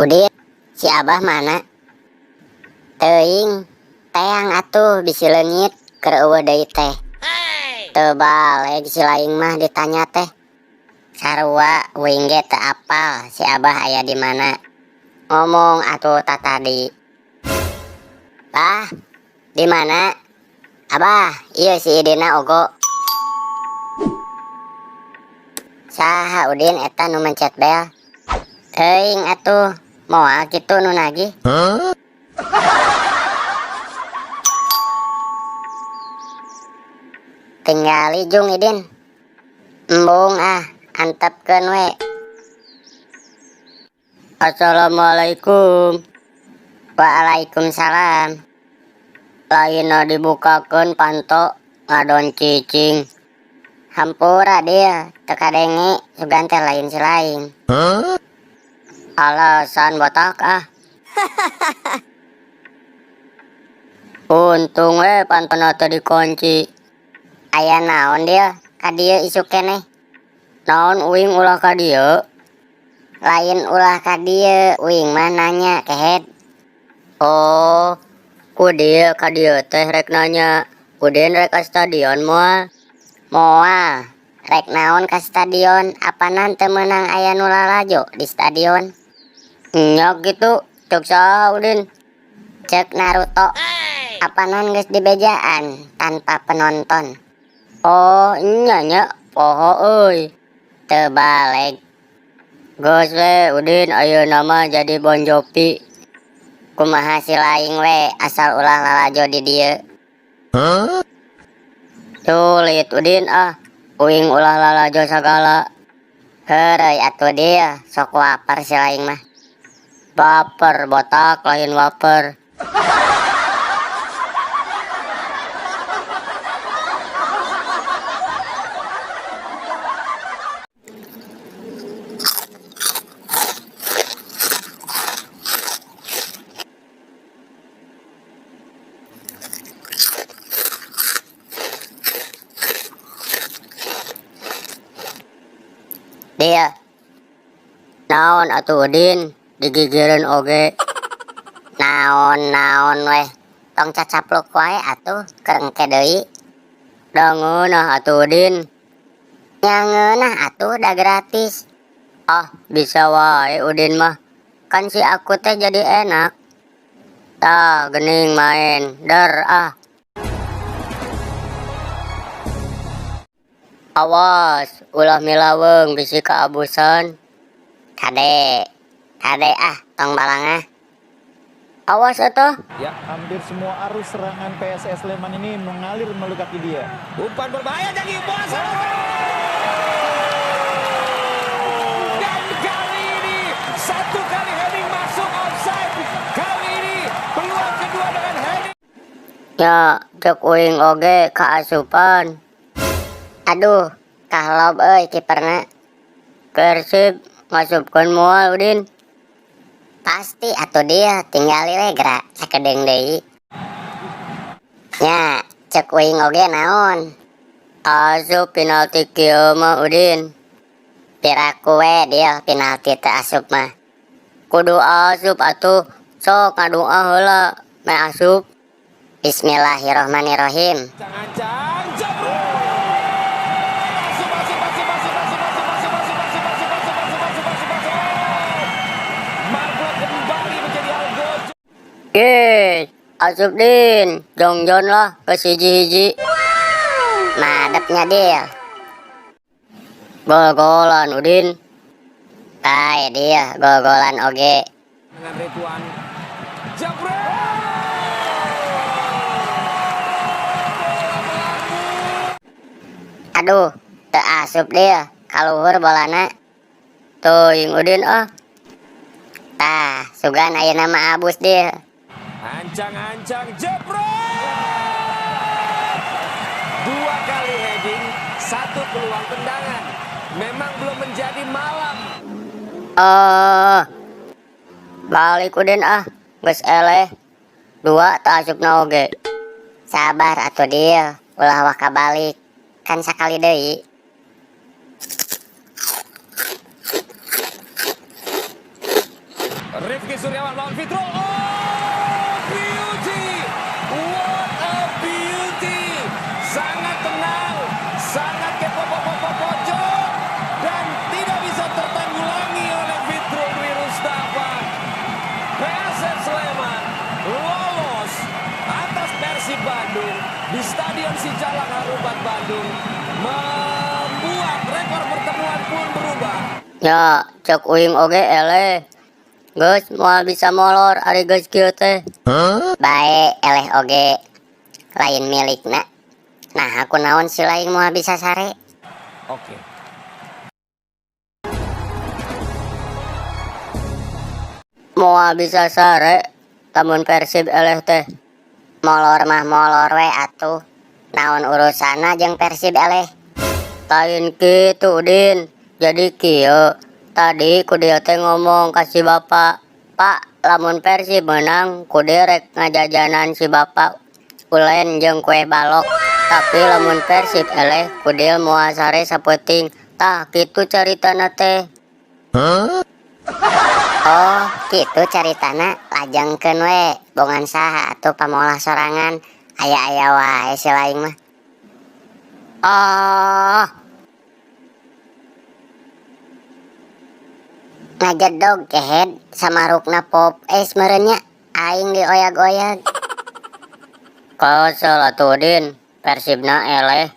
Udin, si Abah mana? Teuing, teang atuh bisi leungit keur eueuh deui teh. Teu balik si laing mah ditanya teh. Sarua uing ge teu apal si Abah aya di mana. Ngomong atuh tadi. Bah, di mana? Abah, ieu si Idina ogo. Saha Udin eta nu mencet bel? Teuing atuh, moal kitu nu nagih. Tinggali jung Idin. Embung antepkeun we. Assalamualaikum. Waalaikumsalam. Lainna dibukakeun panto ngadon cicing. Hampura dia teu kadenge sugan teh lain si lain. Alasan botak Untung we pantona teu dikunci. Aya naon dia ka dieu isuk keneh? Naon uing ulah ka dieu? Lain ulah ka dieu, uing mah nanya kehed. Oh, ku dieu ka dieu teh rek nanya. Udin rek ka stadion moal. Moal, rek naon ka stadion? Apanan teu meunang aya nu lalajo di stadion? Nya gitu, cek saha Udin? Cek Naruto. Apanan geus dibejaan tanpa penonton? Oh, nya poho euy. Teu balik. Geus we Udin ayeuna mah jadi Bon Jovi. Kumaha si laing we asal ulah lalajo di dieu. Sulit Udin uing ulah lalajo sagala. Heureuy atuh dia sok waper si laing mah. Baper botak lain waper. Dia naon atuh Udin digigireun oge. Naon weh, tong cacapluk wae atuh keur engke deui. Da ngeunah atuh Udin. Nya ngeunah atuh da gratis. Bisa wae Udin mah. Kan si aku teh jadi enak. Tah geuning main der Awas, ulah milaweung bisi kaabusan. Kade tong balangah. Awas atuh. Ya, hampir semua arus serangan PSS Sleman ini mengalir melalui kaki dia. Umpan berbahaya dari bola. Dan kali ini satu kali heading masuk offside. Kali ini peluang kedua dengan heading. Ya, cek uing oge kaasupan. Aduh, kahlob euy kiperna. Persib ngasupkeun moal Udin. Pasti atuh dia tinggali we gerak sakedeng deui. Nya, cek uing oge naon? Asup penalti kieu mah Udin. Piraku we dia penalti teu asup mah. Kudu asup atuh, sok ngadua heula me asup. Bismillahirrahmanirrahim. Ancang jebrol. Asup Din, jongjon lah ke hiji-hiji. Madepnya dia. Gol-golan Udin. Dia gol-golan oge. Dengan Ridwan jebrol. Aduh, teu asup dia. Kaluhur bolana. Tuh yang Udin Tah, sugan ayeuna mah abus dia. Ancang jebrol. Dua kali heading, satu peluang tendangan. Memang belum menjadi malam. Balik Udin geus eleh. Dua teu asupna oge. Sabar atuh dia, ulah waka balik. Kan sakali deui. Rifki Suryawan lawan Fitrul. Oh, beauty! What a beauty! Sangat tenang, sangat ke pojok dan tidak bisa tertanggulangi oleh Fitrul Dwi Rustafa. PSS Sleman lolos atas Persib Bandung di Stadion Sijalak Harupat Bandung, membuat rekor pertemuan pun berubah. Ya, cek uing oge eleh. Geus moal bisa molor ari geus kieu teh. Bae eleh oge lain milikna. Nah, aku naon si lain moal bisa sare. Oke. Moal bisa sare lamun Persib eleh teh. Molor mah molor we atuh. Naon urusana jeung Persib eleh. Lain kitu Udin. Jadi kieu. Tadi ku dia teh ngomong ka si bapak, Pak, lamun Persib menang, ku rek ngajajanan si bapak ulen jeung kue balok. Tapi lamun Persib eleh, ku dia moal sare sapenting. Tah, kitu caritana teh. Oh, kitu caritana. Lajengkeun we, bongan saha atuh pamolah sorangan. Aya-aya wae si laing mah. Ngajedog kehead sama rukna pop merenya aing dioyag-oyag. Kosol atuh Din, Persibna eleh.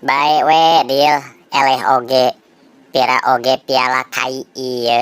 Bae we deal eleh oge. Pira oge piala kai ieu.